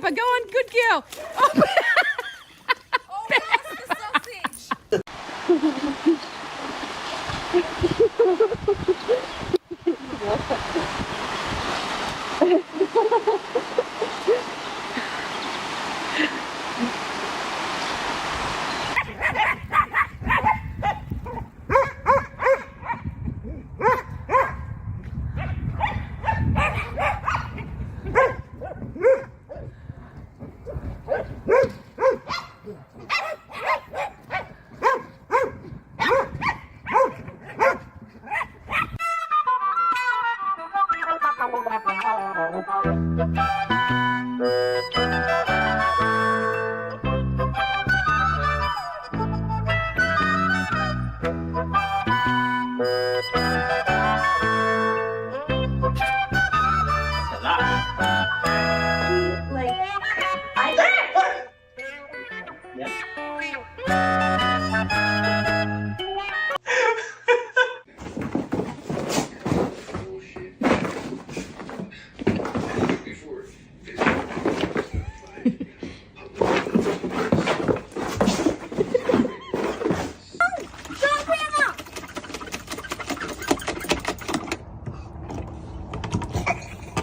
Peppa. Go on, good girl. Oh, Oh, that's the sausage.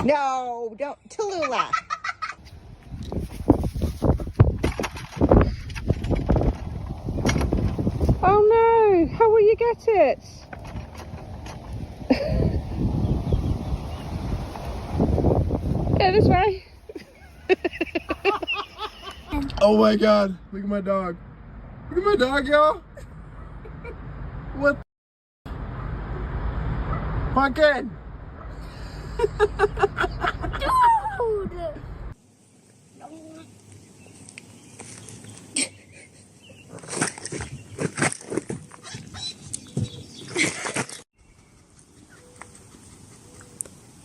No, don't. Tallulah. oh no, how will you get it? Yeah, this way. Oh my god, look at my dog. Look at my dog, y'all. What the Pumpkin! Dude!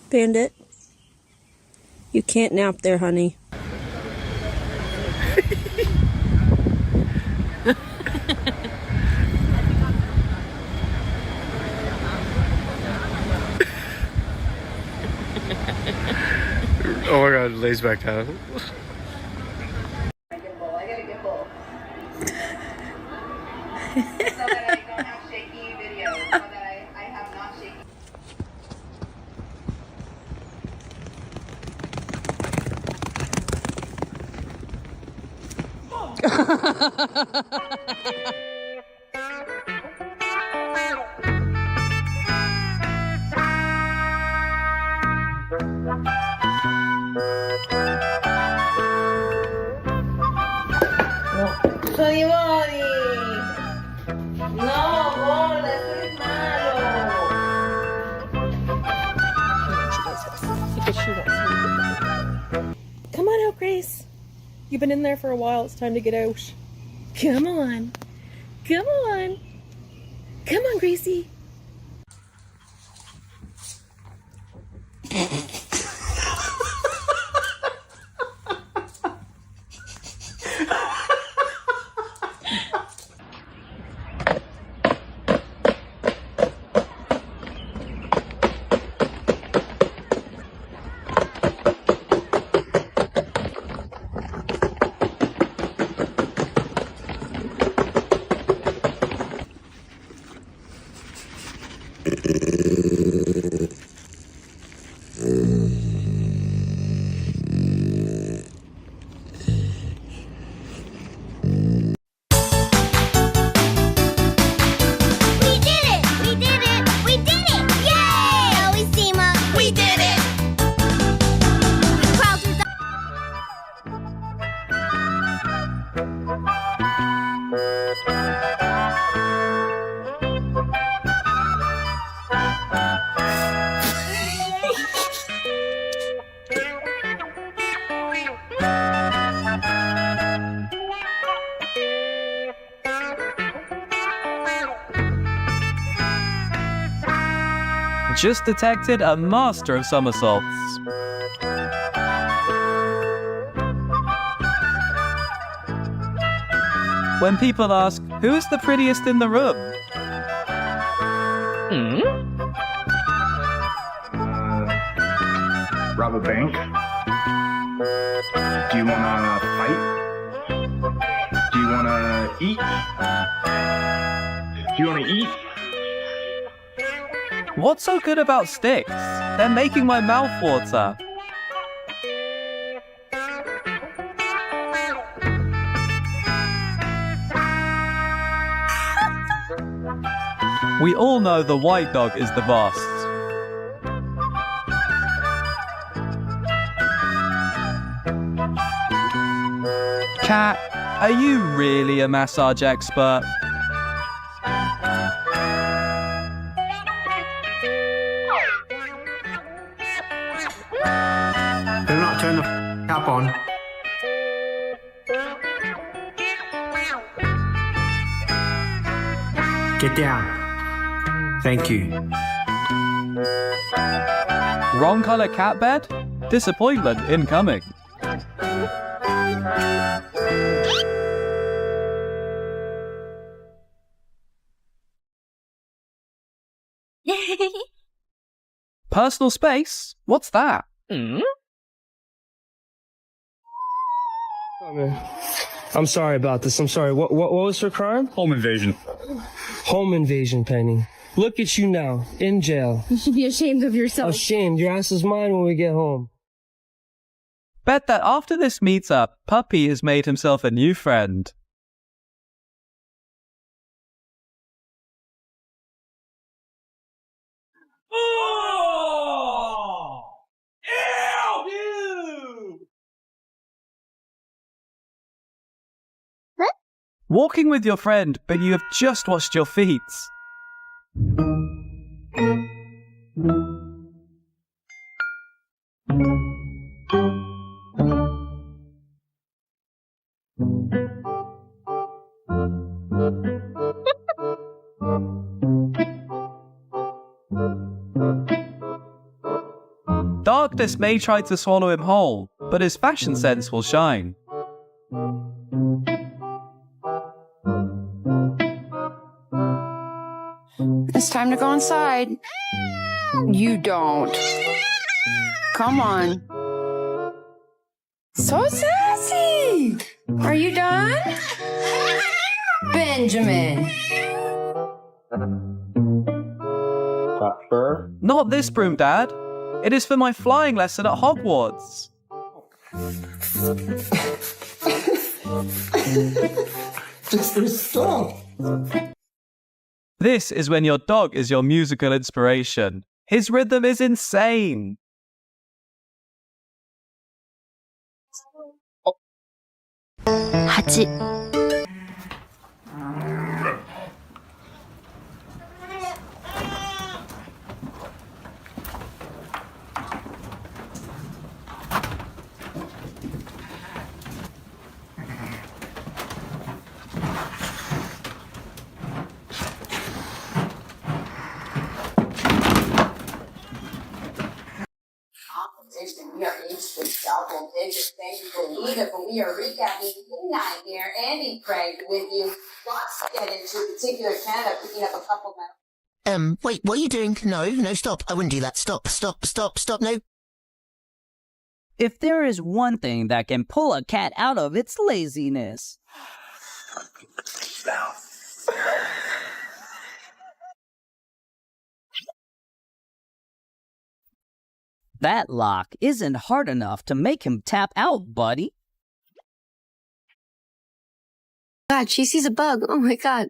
Bandit, you can't nap there, honey. Oh my god, lays back down. I gotta get both. So that I don't have shaky videos. So that I have not shaky. Soy Bori. No, gorda, eso es malo. Come on out, Grace. You've been in there for a while. It's time to get out. Come on. Come on. Come on, Gracie. Just detected a master of somersaults. When people ask, who's the prettiest in the room? Rob a bank. Do you wanna fight? Do you wanna eat? Do you wanna eat? What's so good about sticks? They're making my mouth water. We all know the white dog is the boss. Cat, are you really a massage expert? Better not turn the cap on. Get down. Thank you. Wrong color cat bed? Disappointment incoming. Personal space? What's that? Oh, man. I'm sorry about this. I'm sorry. What was her crime? Home invasion. Home invasion, Penny. Look at you now, in jail. You should be ashamed of yourself. Ashamed. Your ass is mine when we get home. Bet that after this meetup, Puppy has made himself a new friend. Walking with your friend, but you have just washed your feet. Darkness may try to swallow him whole, but his fashion sense will shine. It's time to go inside. You don't. Come on. So sassy. Are you done? Benjamin. Not this broom, Dad. It is for my flying lesson at Hogwarts. Just stop. This is when your dog is your musical inspiration. His rhythm is insane. We are interested in thank you for leaving, but we are recapping night here. Andy pranked with you. Let's get into a particular Canada, picking up a couple of Wait, what are you doing? No, stop. I wouldn't do that. Stop, no. If there is one thing that can pull a cat out of its laziness, that lock isn't hard enough to make him tap out, buddy. God, she sees a bug. Oh my God.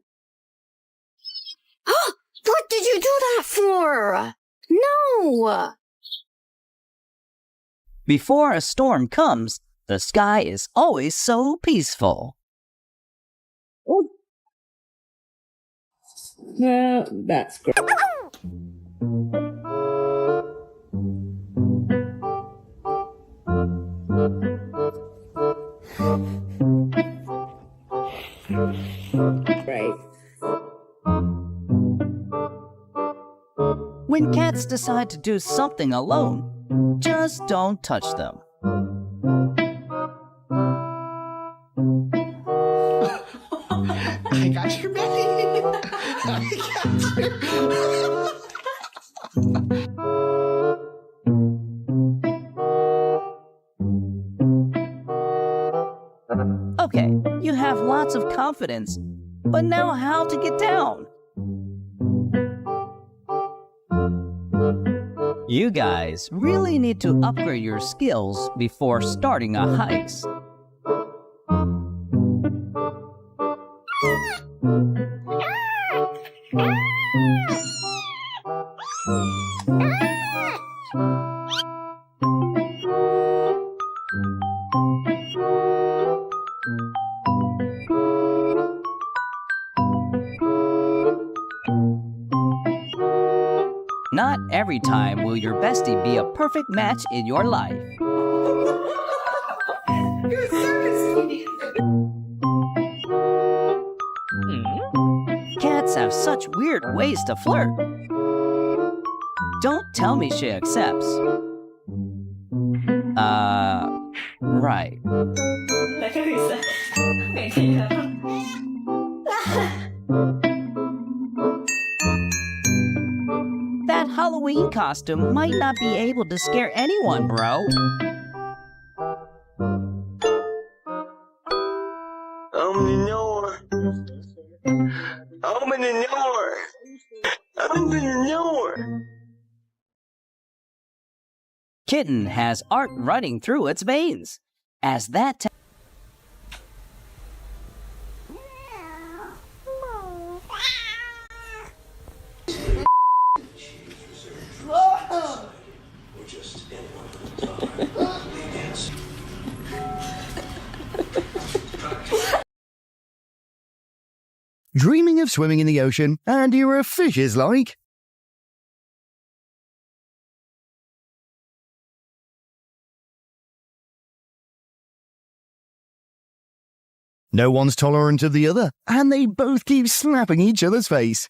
What did you do that for? No. Before a storm comes, the sky is always so peaceful. Well, that's great. Right. When cats decide to do something alone, just don't touch them. I got your belly. I got you. Okay, you have lots of confidence, but now how to get down? You guys really need to upgrade your skills before starting a heist. Not every time will your bestie be a perfect match in your life. Cats have such weird ways to flirt. Don't tell me she accepts. Right. That Halloween costume might not be able to scare anyone, bro. Open the door. Open the door. Open the door. Kitten has art running through its veins. As that Dreaming of swimming in the ocean, and you're a fish is like? No one's tolerant of the other, and they both keep slapping each other's face.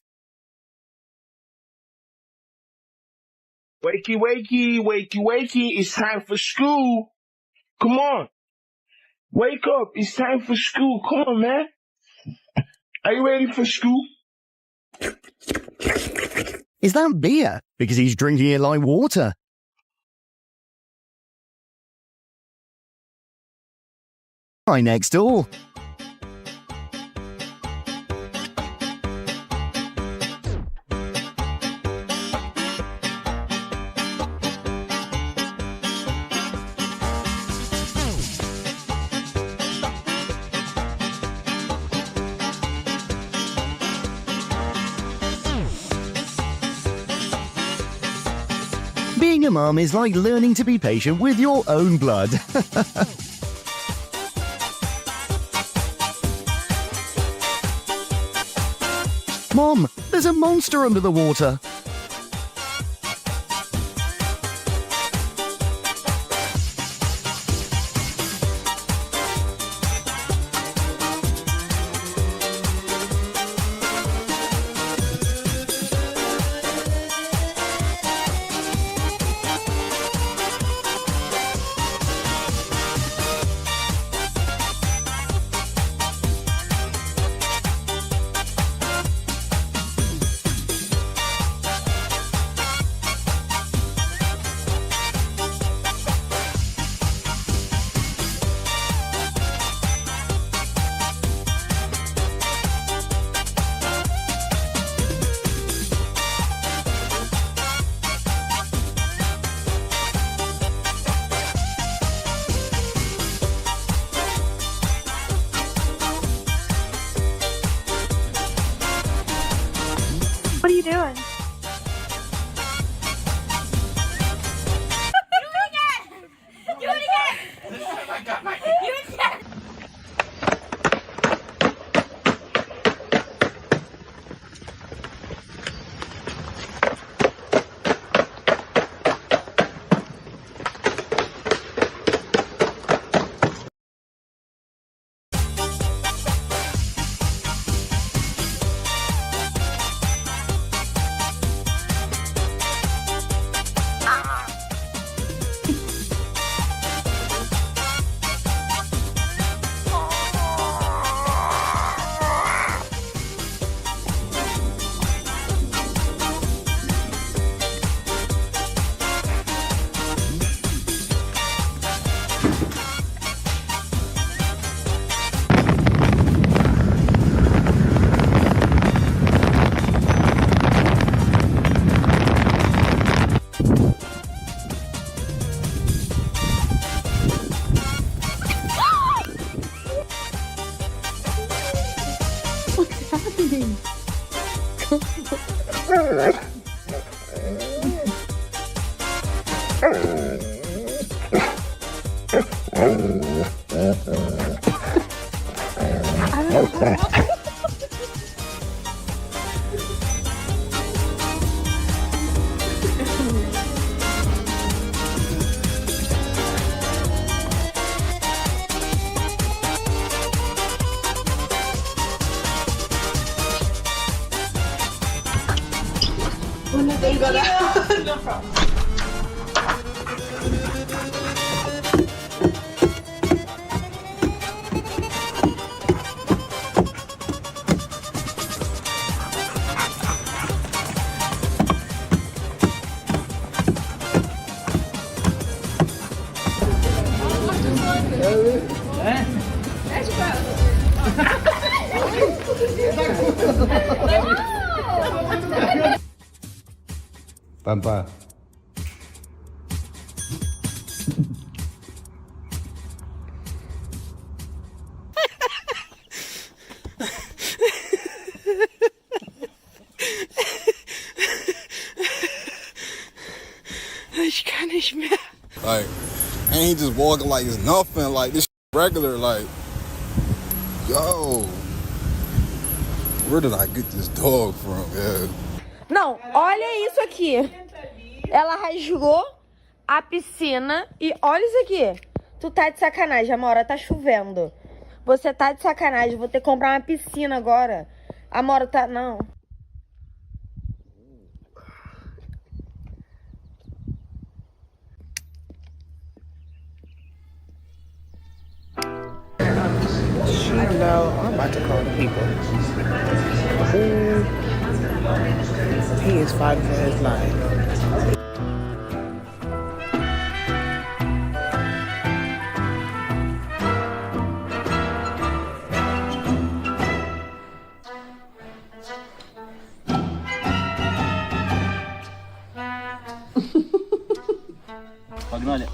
Wakey, wakey, wakey, wakey. It's time for school. Come on. Wake up. It's time for school. Come on, man. Are you ready for school? Is that beer? Because he's drinking it like water. Hi next door. Being a mom is like learning to be patient with your own blood. Mom, there's a monster under the water. Pampa. Ich kann nicht mehr. Like, and he just walking like it's nothing. Like this regular. Like, yo, where did I get this dog from? Yeah. Não, olha isso aqui. Ela rasgou a piscina e olha isso aqui. Tu tá de sacanagem, Amora, tá chovendo. Você tá de sacanagem, vou ter que comprar uma piscina agora. Amora, tá... Não. No, I'm about to call the people. Ooh, he is fighting for his life. Pagnolia.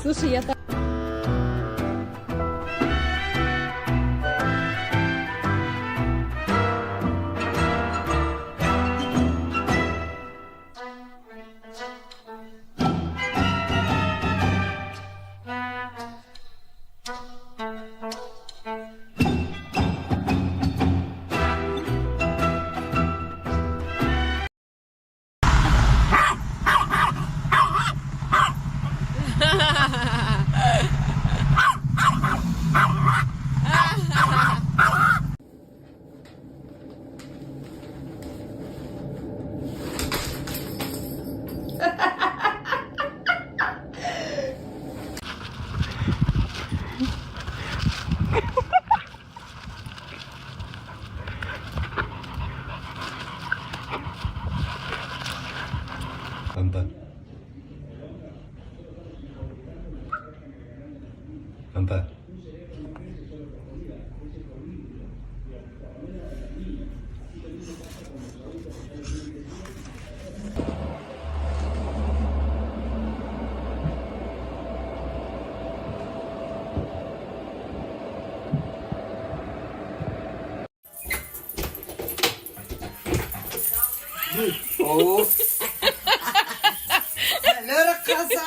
Слушай, я так... Pampa. Pampa. Oh. Allora cosa?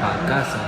A casa.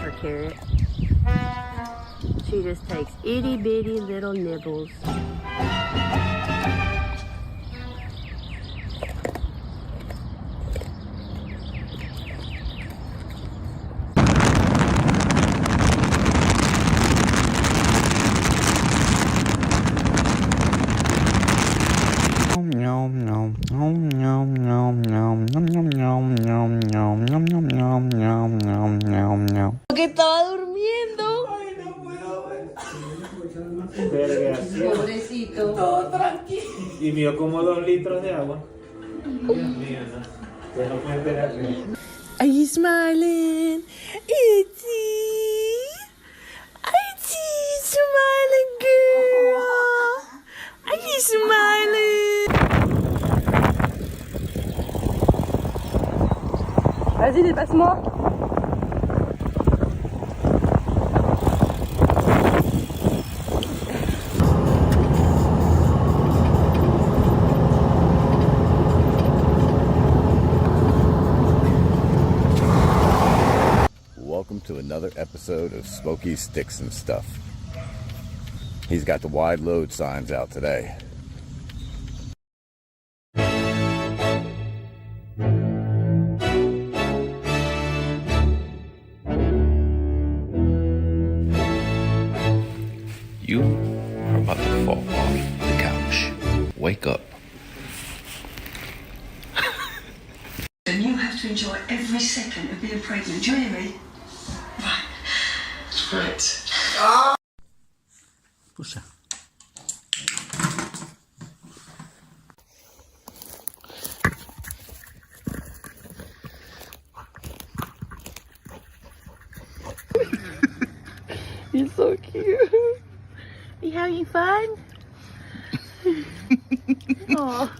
For Carrot. She just takes itty bitty little nibbles. Porque estaba durmiendo. Ay, no puedo ver. Pobrecito. Todo tranquilo. Y vio como 2 litros de agua. Dios mío, no. Pues no puede esperar. Are you smiling? Itzy! Itzy, smiling girl! Are you smiling? Vas-y, dépasse-moi! Welcome to another episode of Smokey's Sticks and Stuff. He's got the wide load signs out today. You are about to fall off the couch. Wake up. And you have to enjoy every second of being pregnant. Do you hear me? Right. Right. Puxa. You're so cute. You having fun? Aw.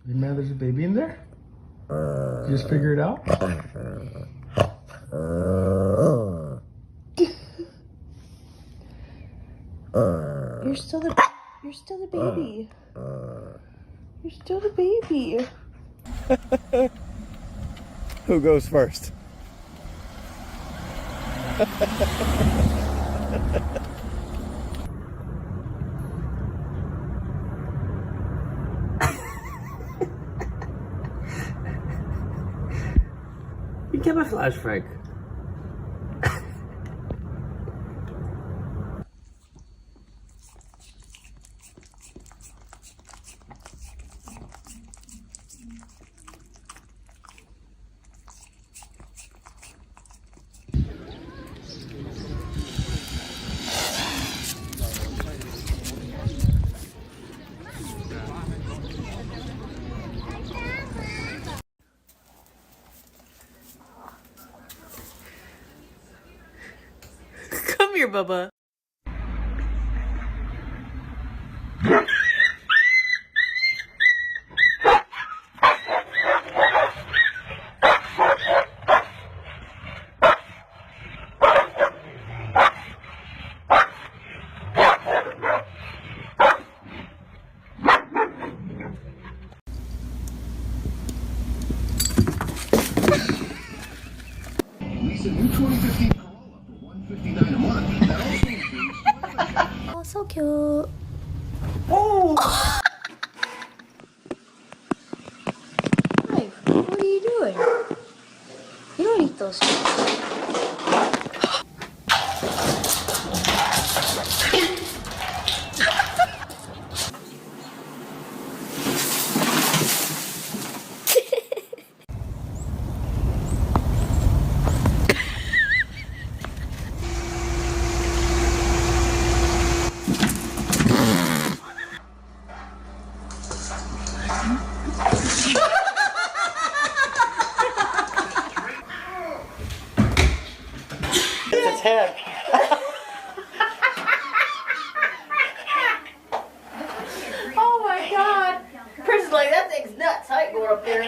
You mad there's a baby in there? You just figure it out? You're still the baby. You're still the baby. Who goes first? Wie camouflage, Frank? Come here, Bubba. Lisa, new 2015 Corolla for $159 a month. That also includes... Oh, so cute. Oh! Hi, what are you doing? You don't eat those. It's a 10. Oh my god. Prince is like, that thing's nuts. I ain't going up there.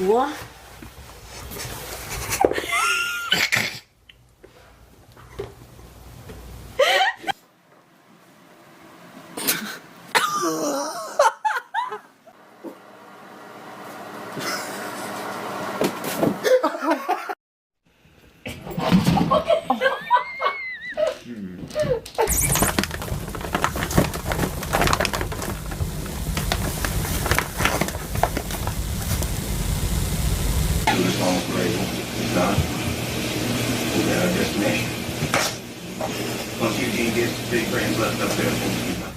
What? Destination. Once Eugene gets to big brains left up there, things keep up.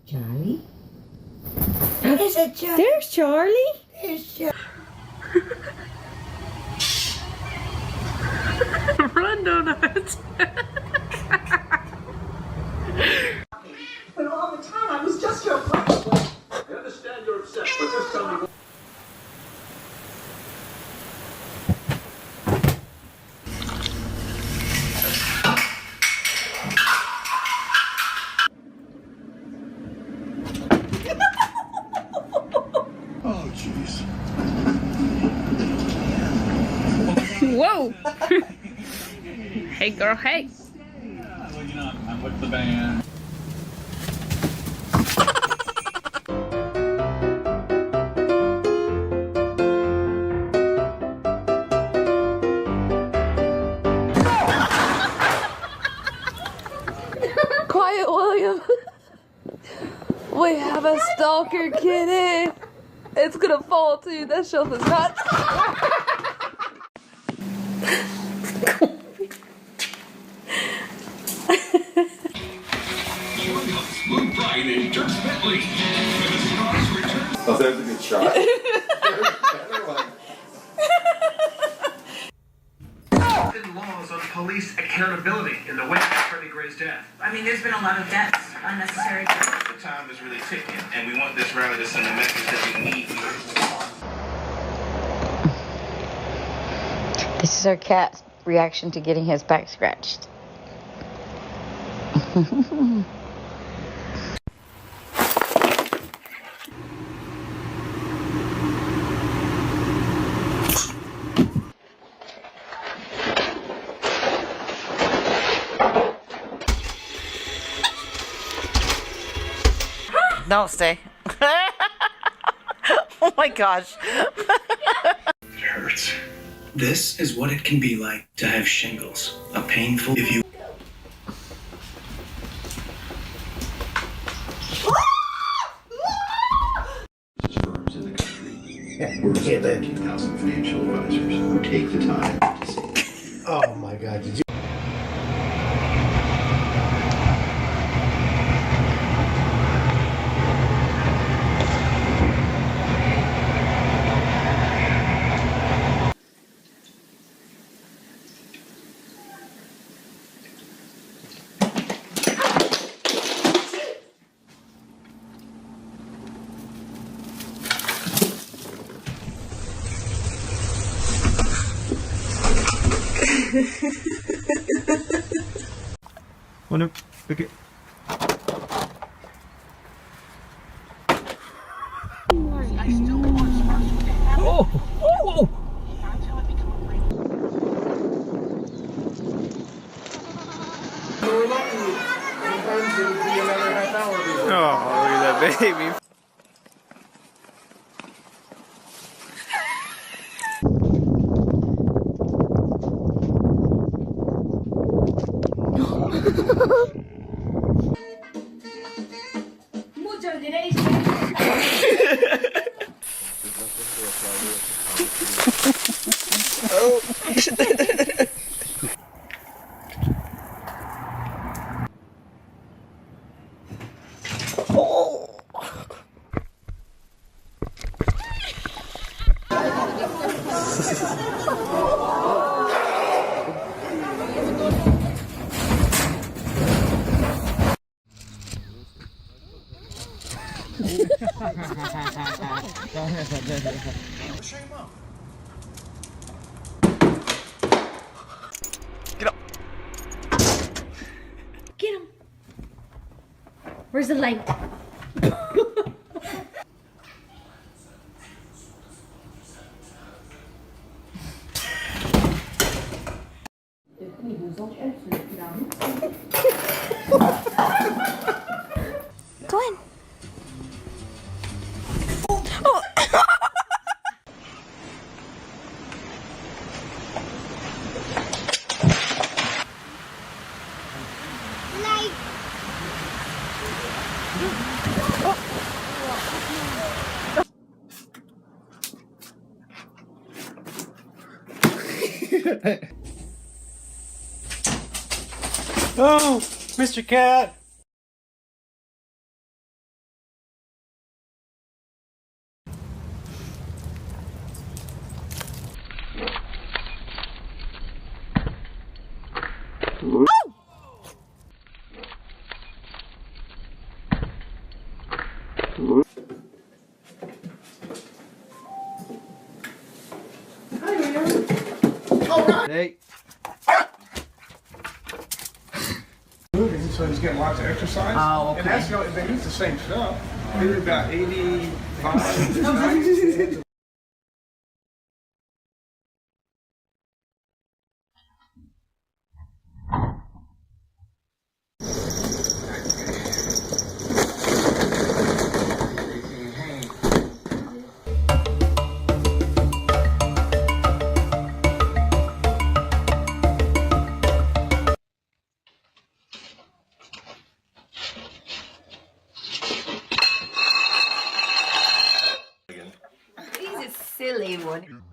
Charlie? Is it Charlie? There's Charlie. There's Charlie. Run, donuts. But all the time I was just your problem. I understand you're upset, but just tell me. Oh, jeez. Whoa. Hey, girl, hey. Well, you know, I'm with the band. Quiet, William. We have a stalker kitty. It's gonna fall too. That shelf is not. Oh, that was a good shot. Laws on police accountability in the wake of Freddie Gray's death. I mean, there's been a lot of deaths, unnecessary deaths. The time is really ticking, and we want this rally to send a message that we need. This is our cat's reaction to getting his back scratched. No, stay. Oh my gosh. It hurts. This is what it can be like to have shingles. A painful, if you... Firms in the country. We're 13,000 financial advisors who take the time to say, oh my God, did you? Oh no, okay. Oh! Oh! We're lucky. Sometimes it would be another half hour before. Oh, look at that baby. Get him. Where's the light? Go in. Oh, Mr. Cat. Hey. Moving, so he's getting lots of exercise. Oh, okay. And that's the only, they use the same stuff. Maybe about 85. He's a silly one.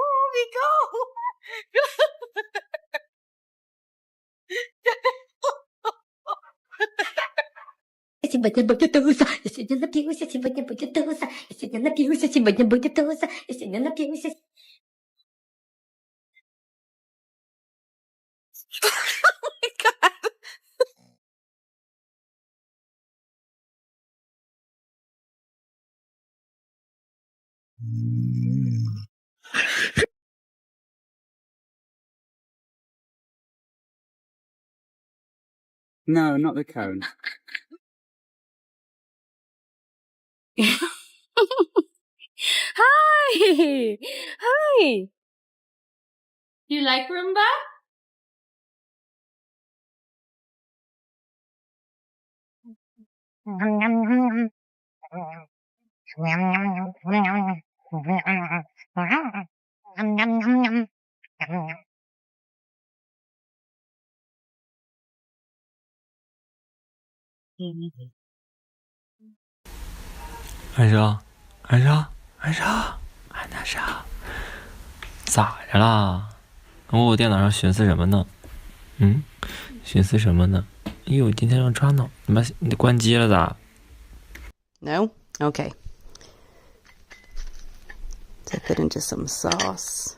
Oh, we go. Сегодня будет туса, я сегодня напьюсь, я сегодня будет туса, я сегодня напьюсь, я сегодня будет туса, я сегодня напьюсь. Oh my god. No, not the cone. Hi. Hi. You like Roomba?安生，安生，安生，安生，咋的啦？我电脑上寻思什么呢？寻思什么呢？哎呦，今天要抓挠，你关机了咋？ No? Okay. Dip it into some sauce.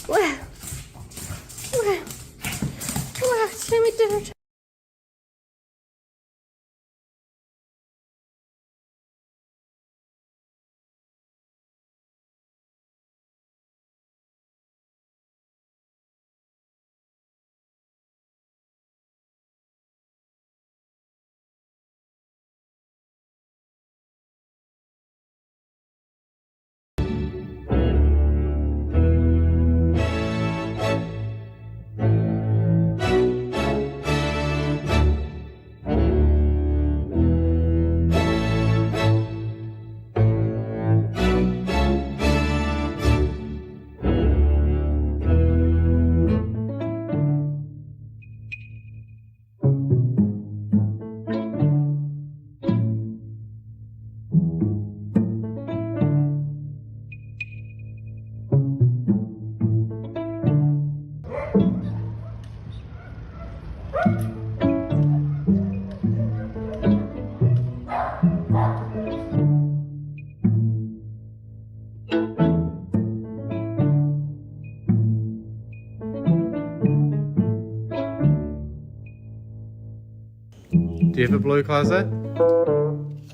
Wow. Wow. Wow, Jimmy dinner. Do you have a blue closet?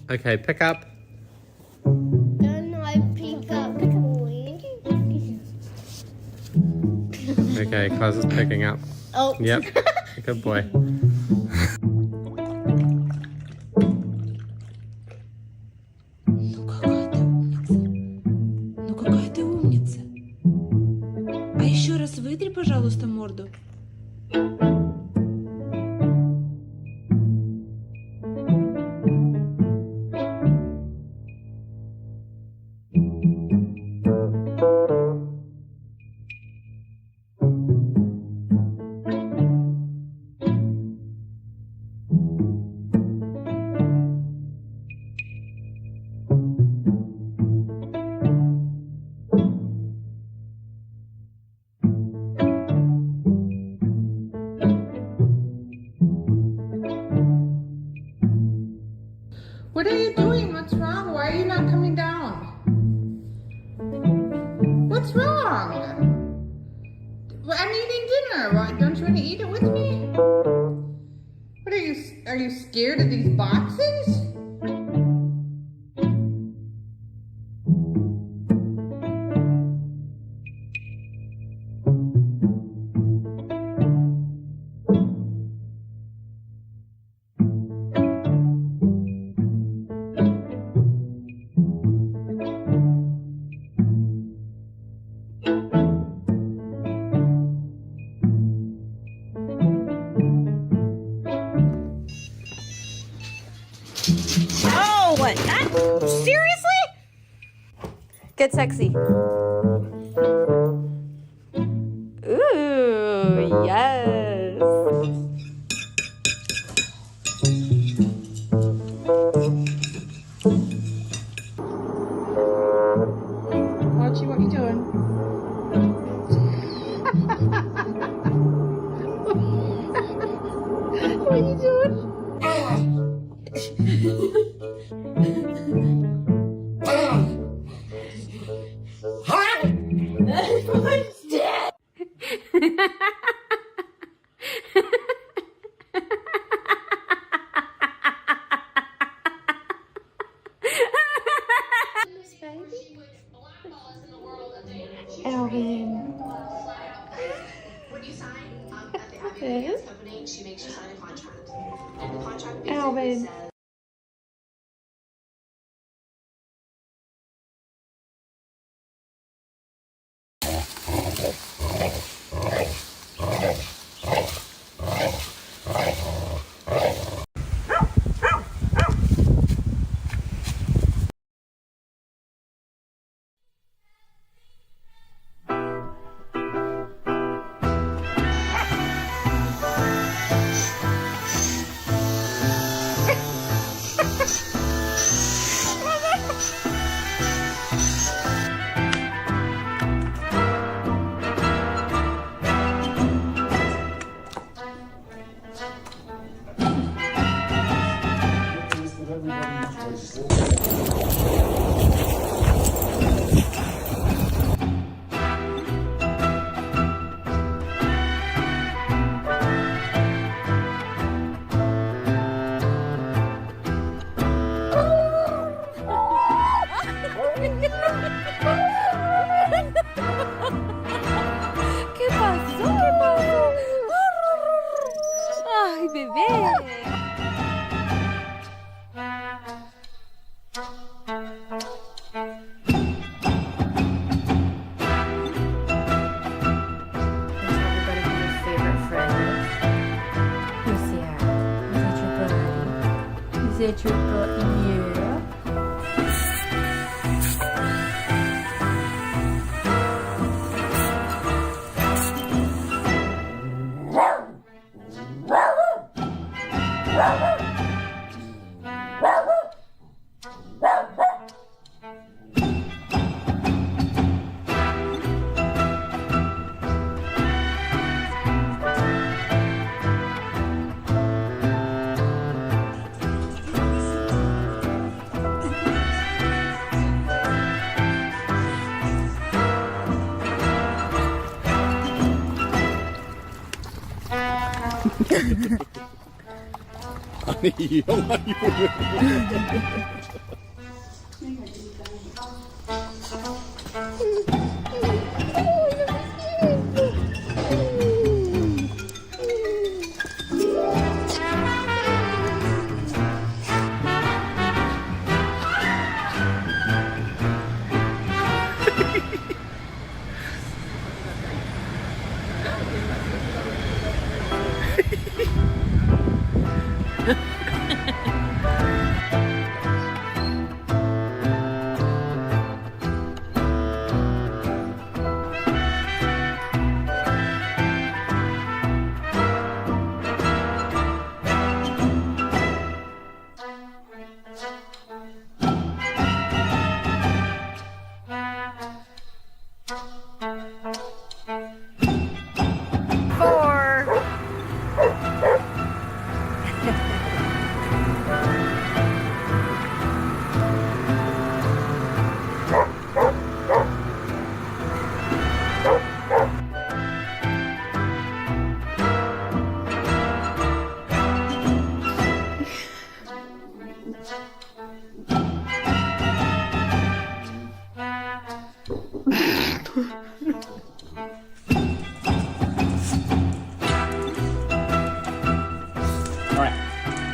Okay, pick up. Then I pick up toys. Okay, closet's picking up. Oh. Yep. Good boy. Ну какая ты умница. А еще раз вытри, пожалуйста, морду. What are you doing? What's wrong? Why are you not coming down? What's wrong? I'm eating dinner. Why, don't you want to eat it with me? What are you scared of these boxes? Oh, what? Seriously? Get sexy. Ooh, yes. Archie, what are you doing? What are you doing? Alvin. Alvin. ¿Qué pasó? ¿Qué pasó? Ay, bebé. Is it your buddy? Yeah. 아니 영화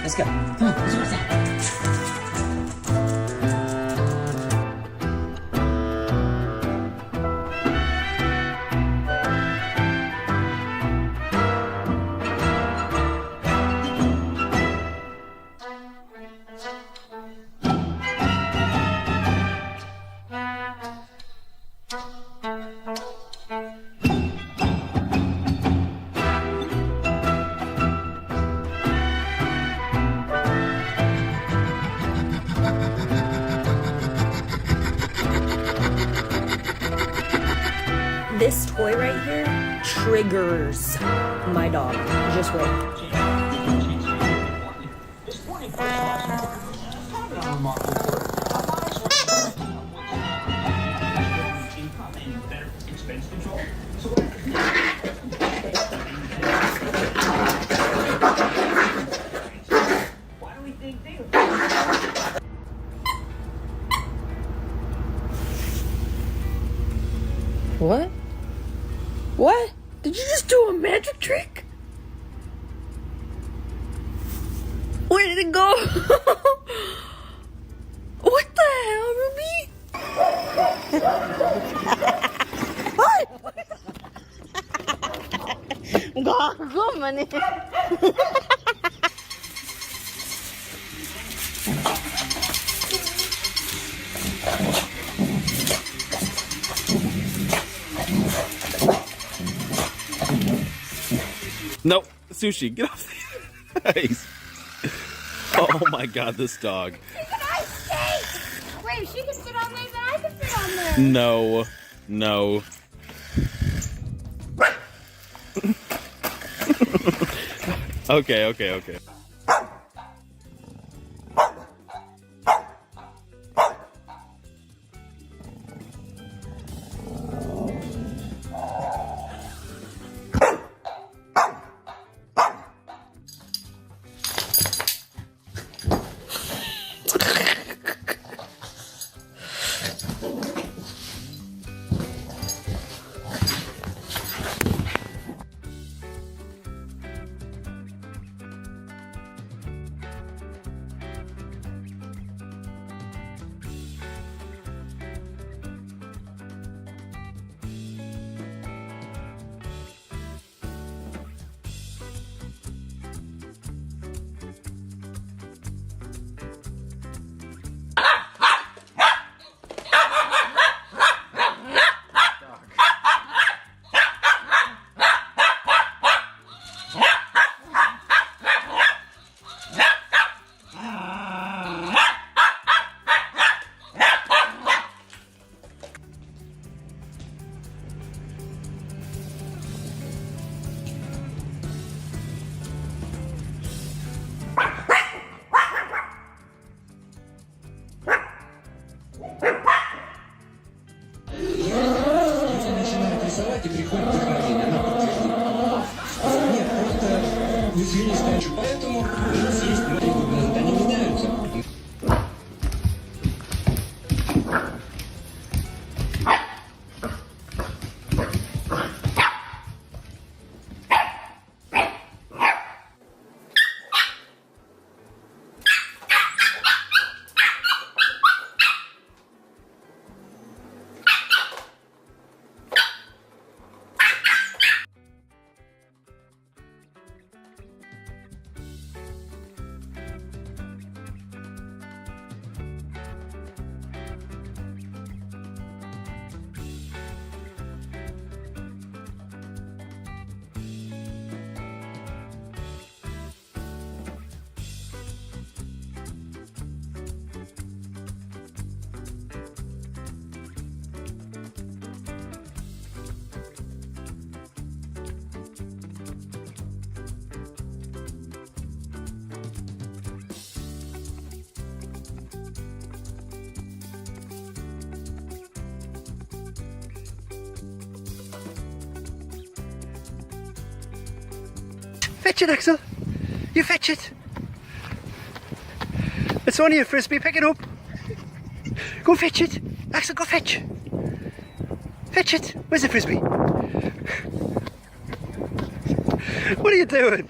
Let's go. Come on, let's go. This toy right here triggers my dog. Just wait. What? What? Did you just do a magic trick? Where did it go? What the hell, Ruby? Gago man eh. No, Sushi, get off the ice. Oh my god, this dog. Wait, if she can sit on there, then I can sit on there. No, no. Okay. рисовать и приходит вдохновение на подтверждение. Нет, просто извини, скажу. Поэтому у нас есть Fetch it, Axel. You fetch it. It's only a frisbee. Pick it up. Go fetch it. Axel, go fetch. Fetch it. Where's the frisbee? What are you doing?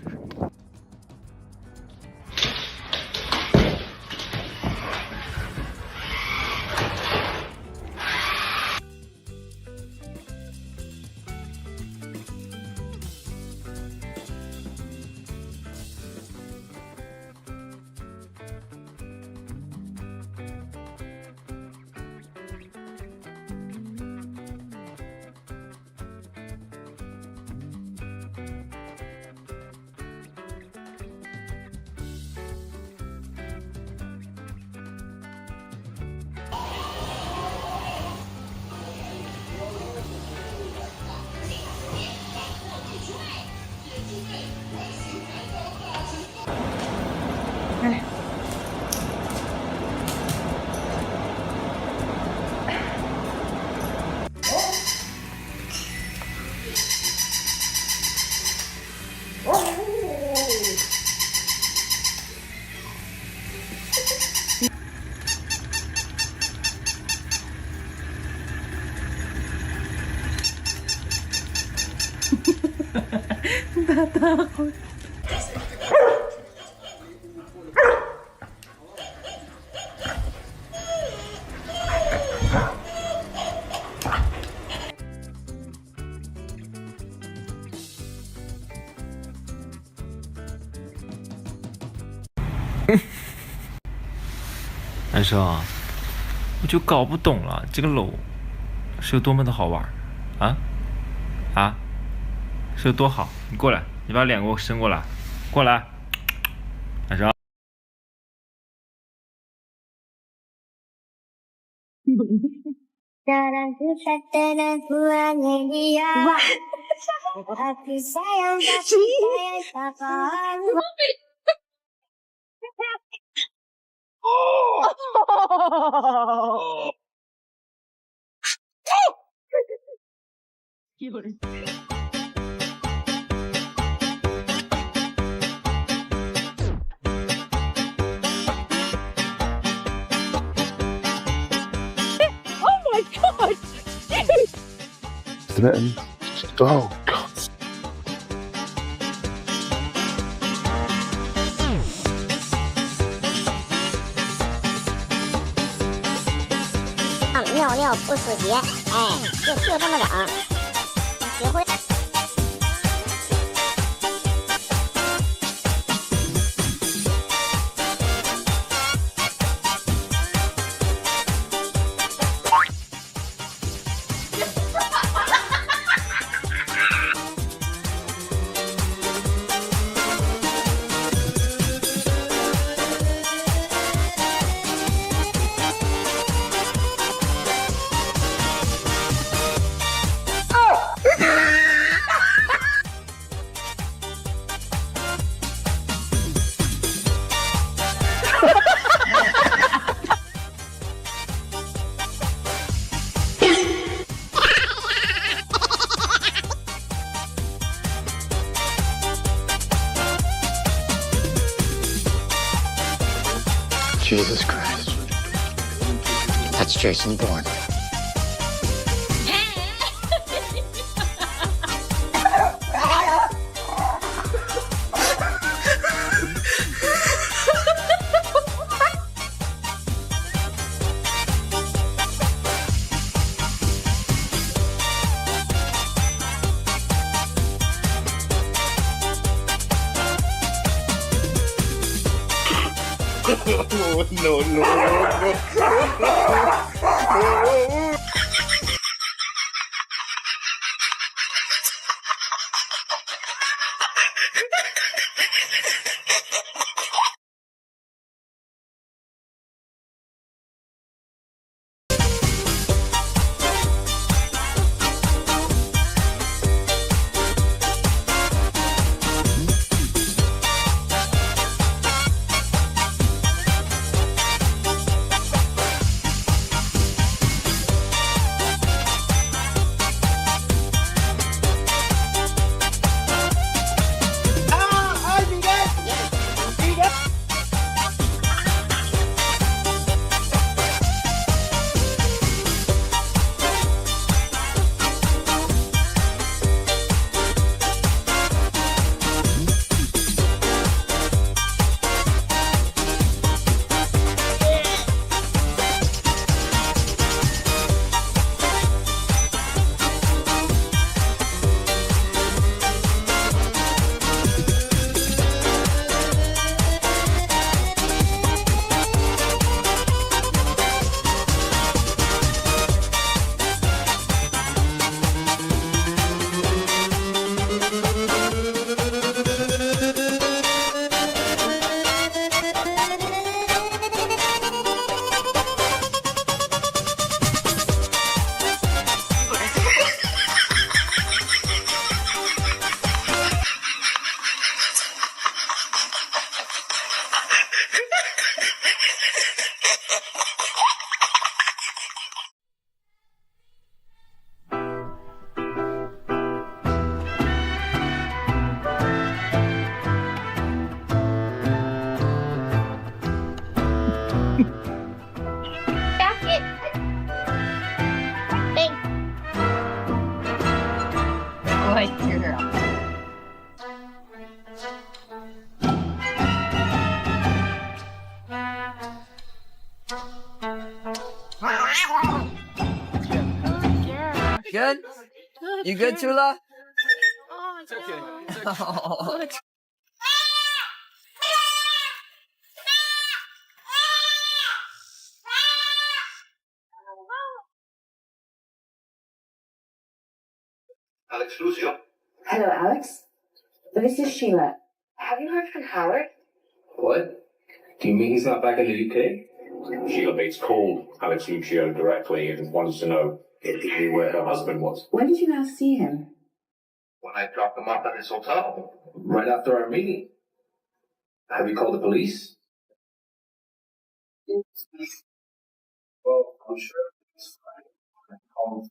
Tatakot.男生，我就搞不懂了，这个楼是有多么的好玩啊啊！是有多好？你过来，你把脸给我伸过来，过来，男生。Smitten. Oh, God. 尿尿不死鞋，哎，就这么整，学会。Jesus Christ. That's Jason Bourne. No, no, no, no. You good, Tula? Oh, it's okay. It's okay. Oh. Alex Lucio. Hello, Alex. This is Sheila. Have you heard from Howard? What? Do you mean he's not back in the UK? Sheila Bates called Alex Lucio directly and wants to know if he knew where her husband was. When did you last see him? When I dropped him off at his hotel, right after our meeting. Have you called the police? Well, I'm sure it's fine. Call him.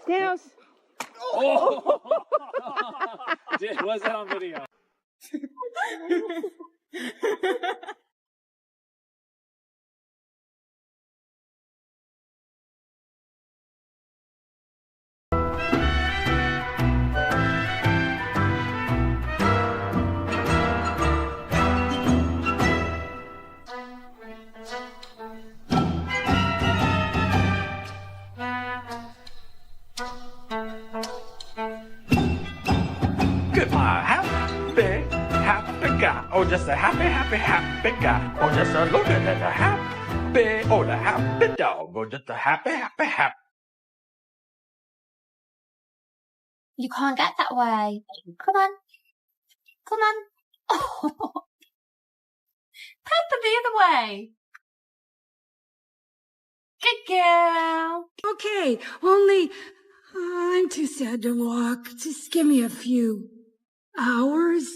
Daniels. Oh! Dude, was that on video? Goodbye, happy guy. Oh, just a happy guy. Oh, just a look at the happy, oh, the happy dog. Oh, just a happy. You can't get that way. Come on. Come on. Oh. Pepper the other way. Good girl. Okay, only I'm too sad to walk. Just give me a few hours.